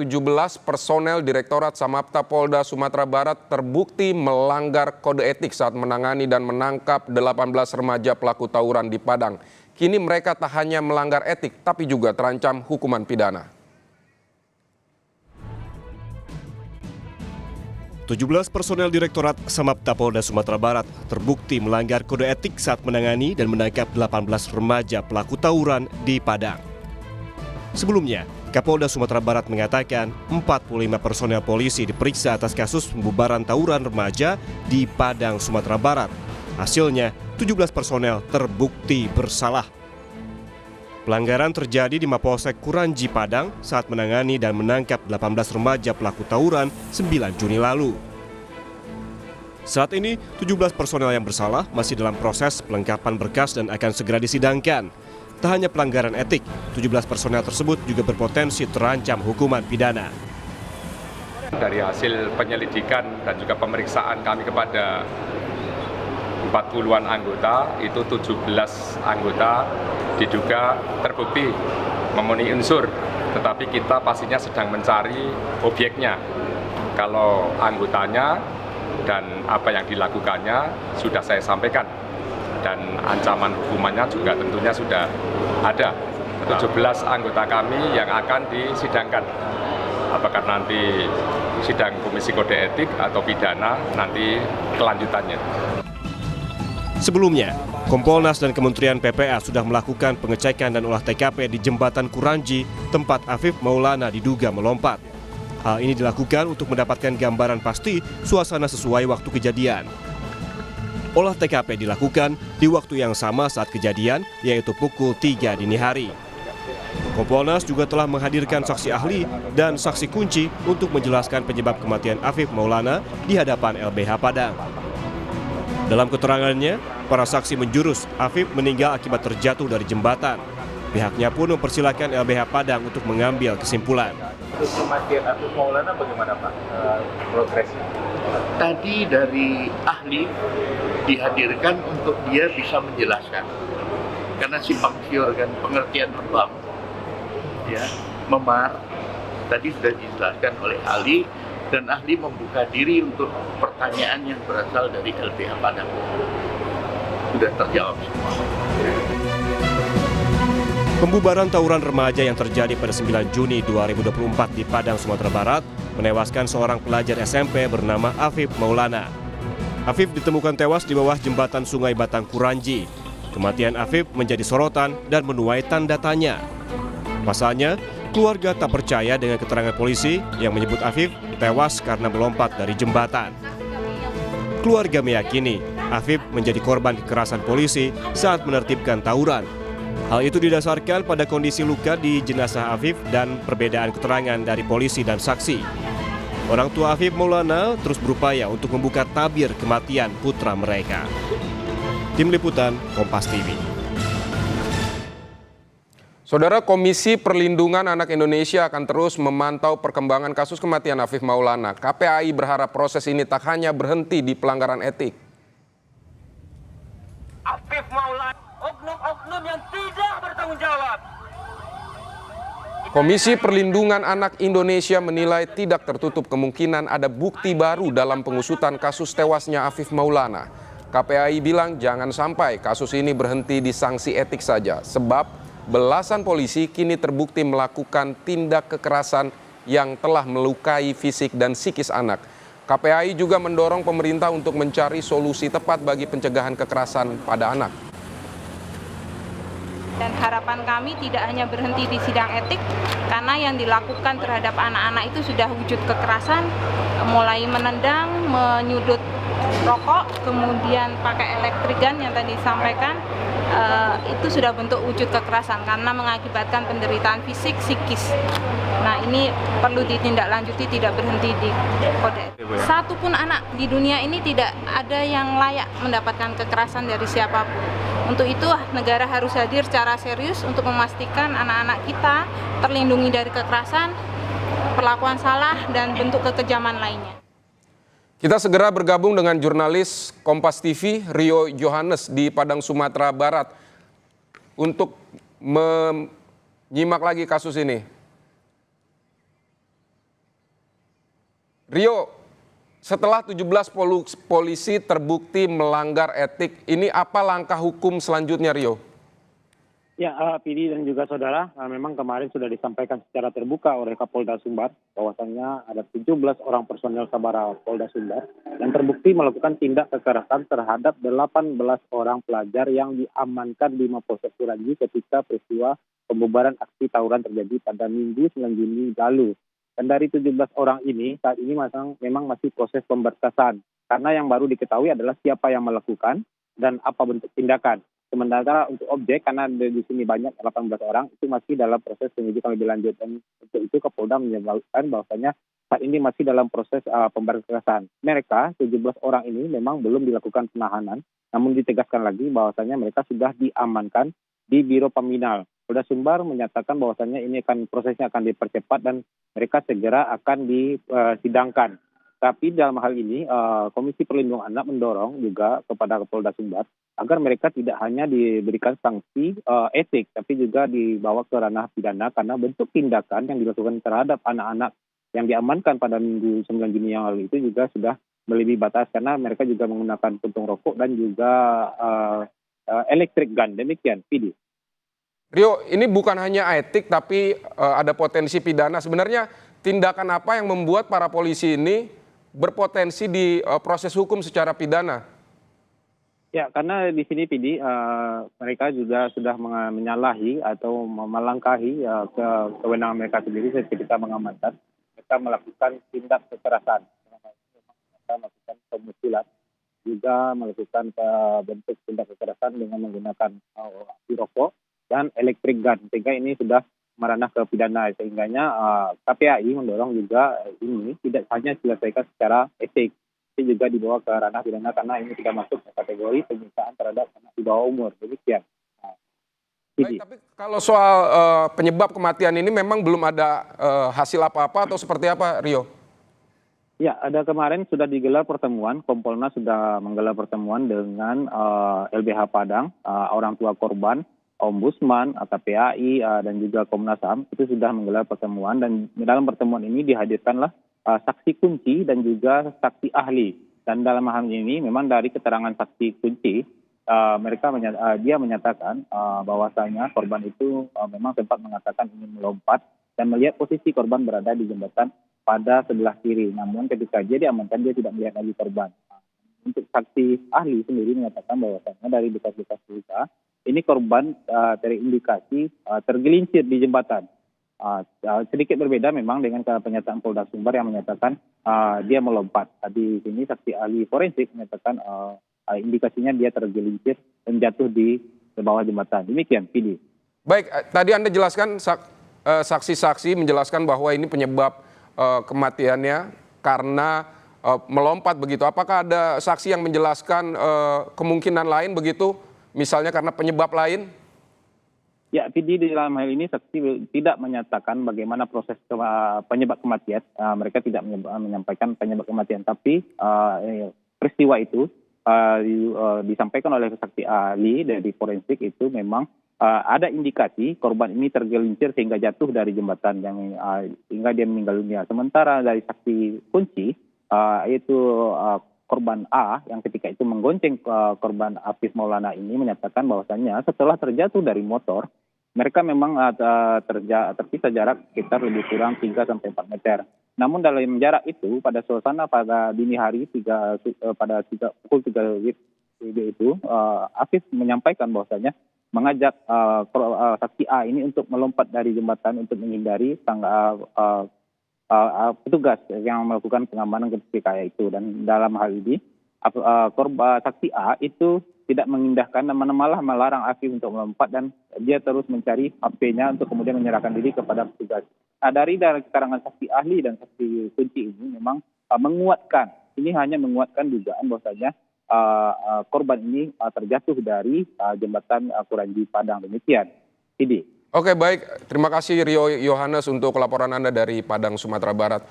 17 personel Direktorat Samapta Polda Sumatera Barat terbukti melanggar kode etik saat menangani dan menangkap 18 remaja pelaku tawuran di Padang. Kini mereka tak hanya melanggar etik, tapi juga terancam hukuman pidana. 17 personel Direktorat Samapta Polda Sumatera Barat terbukti melanggar kode etik saat menangani dan menangkap 18 remaja pelaku tawuran di Padang. Sebelumnya, Kapolda Sumatera Barat mengatakan 45 personel polisi diperiksa atas kasus pembubaran tawuran remaja di Padang, Sumatera Barat. Hasilnya, 17 personel terbukti bersalah. Pelanggaran terjadi di Mapolsek Kuranji, Padang saat menangani dan menangkap 18 remaja pelaku tawuran 9 Juni lalu. Saat ini, 17 personel yang bersalah masih dalam proses pelengkapan berkas dan akan segera disidangkan. Tak hanya pelanggaran etik, 17 personel tersebut juga berpotensi terancam hukuman pidana. Dari hasil penyelidikan dan juga pemeriksaan kami kepada 40-an anggota, itu 17 anggota diduga terbukti memenuhi unsur, tetapi kita pastinya sedang mencari objeknya. Kalau anggotanya dan apa yang dilakukannya sudah saya sampaikan, dan ancaman hukumannya juga tentunya sudah ada. 17 anggota kami yang akan disidangkan. Apakah nanti sidang Komisi Kode Etik atau pidana, nanti kelanjutannya. Sebelumnya, Kompolnas dan Kementerian PPA sudah melakukan pengecekan dan olah TKP di Jembatan Kuranji, tempat Afif Maulana diduga melompat. Hal ini dilakukan untuk mendapatkan gambaran pasti suasana sesuai waktu kejadian. Olah TKP dilakukan di waktu yang sama saat kejadian, yaitu pukul 3 dini hari. Kompolnas juga telah menghadirkan saksi ahli dan saksi kunci untuk menjelaskan penyebab kematian Afif Maulana di hadapan LBH Padang. Dalam keterangannya, para saksi menjurus Afif meninggal akibat terjatuh dari jembatan. Pihaknya pun mempersilahkan LBH Padang untuk mengambil kesimpulan. Untuk kematian Afif Maulana bagaimana Pak progresnya? Tadi dari ahli dihadirkan untuk dia bisa menjelaskan. Karena simpang siur kan pengertian terbang, ya, memar, tadi sudah dijelaskan oleh ahli, dan ahli membuka diri untuk pertanyaan yang berasal dari LBH Padang. Sudah terjawab semua. Pembubaran tawuran remaja yang terjadi pada 9 Juni 2024 di Padang, Sumatera Barat menewaskan seorang pelajar SMP bernama Afif Maulana. Afif ditemukan tewas di bawah jembatan Sungai Batang Kuranji. Kematian Afif menjadi sorotan dan menuai tanda tanya. Pasalnya, keluarga tak percaya dengan keterangan polisi yang menyebut Afif tewas karena melompat dari jembatan. Keluarga meyakini Afif menjadi korban kekerasan polisi saat menertibkan tawuran. Hal itu didasarkan pada kondisi luka di jenazah Afif dan perbedaan keterangan dari polisi dan saksi. Orang tua Afif Maulana terus berupaya untuk membuka tabir kematian putra mereka. Tim Liputan, Kompas TV. Saudara, Komisi Perlindungan Anak Indonesia akan terus memantau perkembangan kasus kematian Afif Maulana. KPAI berharap proses ini tak hanya berhenti di pelanggaran etik. Afif Maulana, oknum-oknum yang tidak bertanggung jawab. Komisi Perlindungan Anak Indonesia menilai tidak tertutup kemungkinan ada bukti baru dalam pengusutan kasus tewasnya Afif Maulana. KPAI bilang jangan sampai kasus ini berhenti di sanksi etik saja, sebab belasan polisi kini terbukti melakukan tindak kekerasan yang telah melukai fisik dan psikis anak. KPAI juga mendorong pemerintah untuk mencari solusi tepat bagi pencegahan kekerasan pada anak. Dan harapan kami tidak hanya berhenti di sidang etik, karena yang dilakukan terhadap anak-anak itu sudah wujud kekerasan, mulai menendang, menyudut rokok, kemudian pakai electric gun yang tadi disampaikan, itu sudah bentuk wujud kekerasan karena mengakibatkan penderitaan fisik, psikis. Nah, ini perlu ditindaklanjuti, tidak berhenti di kode. Satupun anak di dunia ini tidak ada yang layak mendapatkan kekerasan dari siapapun. Untuk itu, negara harus hadir secara serius untuk memastikan anak-anak kita terlindungi dari kekerasan, perlakuan salah, dan bentuk kekejaman lainnya. Kita segera bergabung dengan jurnalis Kompas TV Rio Johannes di Padang, Sumatera Barat untuk menyimak lagi kasus ini. Rio, setelah 17 polisi terbukti melanggar etik, ini apa langkah hukum selanjutnya, Rio? Ya, PD dan juga saudara, memang kemarin sudah disampaikan secara terbuka oleh Kapolda Sumbar bahwasannya ada 17 orang personel Sabara Polda Sumbar yang terbukti melakukan tindak kekerasan terhadap 18 orang pelajar yang diamankan di Mapolsek Suranji ketika peristiwa pembubaran aksi tawuran terjadi pada Minggu 9 Juni lalu. Dan dari 17 orang ini saat ini memang masih proses pemberkasan karena yang baru diketahui adalah siapa yang melakukan dan apa bentuk tindakan. Sementara untuk objek, karena di sini banyak 18 orang, itu masih dalam proses penyidikan lebih lanjut. Dan untuk itu Kapolda menyebutkan bahwasanya saat ini masih dalam proses pemberkasan. Mereka, 17 orang ini memang belum dilakukan penahanan, namun ditegaskan lagi bahwasanya mereka sudah diamankan di Biro Paminal. Polda Sumbar menyatakan bahwasanya ini prosesnya akan dipercepat dan mereka segera akan disidangkan. Tapi dalam hal ini Komisi Perlindungan Anak mendorong juga kepada Kapolda Sumbar agar mereka tidak hanya diberikan sanksi etik, tapi juga dibawa ke ranah pidana karena bentuk tindakan yang dilakukan terhadap anak-anak yang diamankan pada Minggu 9 Juni yang lalu itu juga sudah melebihi batas karena mereka juga menggunakan puntung rokok dan juga electric gun. Demikian, PD. Rio, ini bukan hanya etik tapi ada potensi pidana. Sebenarnya tindakan apa yang membuat para polisi ini berpotensi di proses hukum secara pidana? Ya, karena di sini PD mereka juga sudah menyalahi atau melangkahi kewenangan mereka sendiri ketika mengamankan. Mereka melakukan tindak kekerasan, mereka melakukan pemukulan, juga melakukan bentuk tindak kekerasan dengan menggunakan api rokok dan electric gun. Sehingga ini sudah meranah ke pidana, sehingganya KPAI mendorong juga ini tidak hanya diselesaikan secara etik, tapi juga dibawa ke ranah pidana karena ini sudah masuk ke kategori penyiksaan terhadap anak di bawah umur. Demikian. Baik, tapi kalau soal penyebab kematian ini memang belum ada hasil apa-apa atau seperti apa, Rio? Ya, ada kemarin sudah digelar pertemuan, Kompolnas sudah menggelar pertemuan dengan LBH Padang, orang tua korban, Ombudsman, KPAI, dan juga Komnas HAM itu sudah menggelar pertemuan dan dalam pertemuan ini dihadirkanlah saksi kunci dan juga saksi ahli. Dan dalam hal ini memang dari keterangan saksi kunci dia menyatakan bahwasanya korban itu memang sempat mengatakan ingin melompat dan melihat posisi korban berada di jembatan pada sebelah kiri. Namun ketika dia diamankan dia tidak melihat lagi korban. Untuk saksi ahli sendiri menyatakan bahwasanya dari bekas-bekas luka ini korban terindikasi tergelincir di jembatan. Sedikit berbeda memang dengan pernyataan Polda Sumbar yang menyatakan dia melompat. Di sini saksi ahli forensik menyatakan indikasinya dia tergelincir dan jatuh di bawah jembatan. Demikian, PD. Baik, tadi Anda jelaskan saksi-saksi menjelaskan bahwa ini penyebab kematiannya karena melompat begitu. Apakah ada saksi yang menjelaskan kemungkinan lain begitu? Misalnya karena penyebab lain? Ya, PD di dalam hal ini saksi tidak menyatakan bagaimana proses penyebab kematian. Mereka tidak menyampaikan penyebab kematian, tapi peristiwa itu disampaikan oleh saksi ahli dari forensik itu memang ada indikasi korban ini tergelincir sehingga jatuh dari jembatan hingga dia meninggal dunia. Sementara dari saksi kunci yaitu korban A yang ketika itu menggonceng korban Afif Maulana ini menyatakan bahwasannya setelah terjatuh dari motor, mereka memang terpisah jarak sekitar lebih kurang 3-4 meter. Namun dalam jarak itu pada suasana pada dini hari pukul 3 itu Afif menyampaikan bahwasannya mengajak saksi A ini untuk melompat dari jembatan untuk menghindari petugas yang melakukan pengamanan ketika itu. Dan dalam hal ini korban saksi A itu tidak mengindahkan dan malah melarang Afif untuk melompat dan dia terus mencari HP-nya untuk kemudian menyerahkan diri kepada petugas. Dari keterangan saksi ahli dan saksi kunci ini memang menguatkan, ini hanya menguatkan dugaan bahwasanya korban ini terjatuh dari jembatan Suranji Padang. Demikian, Idi. Oke, baik. Terima kasih Rio Yohanes untuk laporan Anda dari Padang, Sumatera Barat.